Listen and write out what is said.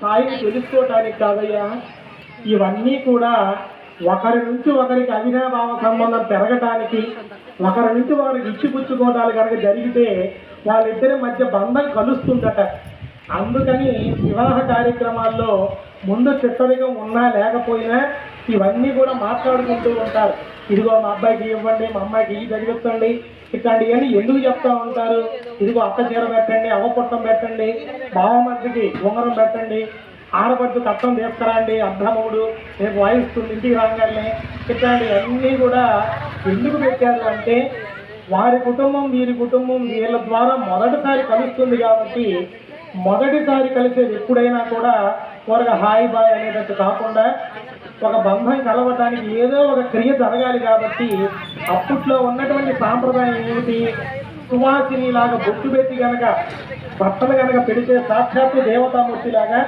స్థాయిని తెలుసుకోవటానికి కాదయ్యా. ఇవన్నీ కూడా ఒకరి నుంచి ఒకరికి అవినాభావ సంబంధం పెరగటానికి, ఒకరి నుంచి ఒకరికి ఇచ్చిపుచ్చుకోవటాలు కనుక జరిగితే వాళ్ళిద్దరి మధ్య బంధం కలుస్తుందట. అందుకని వివాహ కార్యక్రమాల్లో ముందు చిత్తరికం ఉన్నా లేకపోయినా ఇవన్నీ కూడా మాట్లాడుకుంటూ ఉంటారు. ఇదిగో మా అబ్బాయికి ఇవ్వండి, మా అమ్మాయికి ఇవి చదివించండి, ఇట్లాంటివన్నీ ఎందుకు చెప్తా ఉంటారు. ఇదిగో అక్క చీర పెట్టండి, అవ్వ పుట్టం పెట్టండి, బావమర్దికి ఉంగరం పెట్టండి, ఆడపడుచు కట్టం తీసుకురండి, అర్ధమవుడు రేపు వాయిస్తుంది ఇంటికి రాగానే, ఇట్లాంటివన్నీ కూడా ఎందుకు పెట్టారు అంటే వారి కుటుంబం వీరి కుటుంబం వీళ్ళ ద్వారా మొదటిసారి కలుస్తుంది కాబట్టి, మొదటిసారి కలిసేది ఎప్పుడైనా కూడా త్వరగా హాయ్ బాయ్ అనేటట్టు కాకుండా ఒక బంధం కలవటానికి ఏదో ఒక క్రియ జరగాలి. కాబట్టి అప్పట్లో ఉన్నటువంటి సాంప్రదాయం ఏమిటి, సువాసిని లాగా బొట్టు పెట్టి కనుక బట్టలు కనుక పెడితే సాక్షాత్తు దేవతామూర్తిలాగా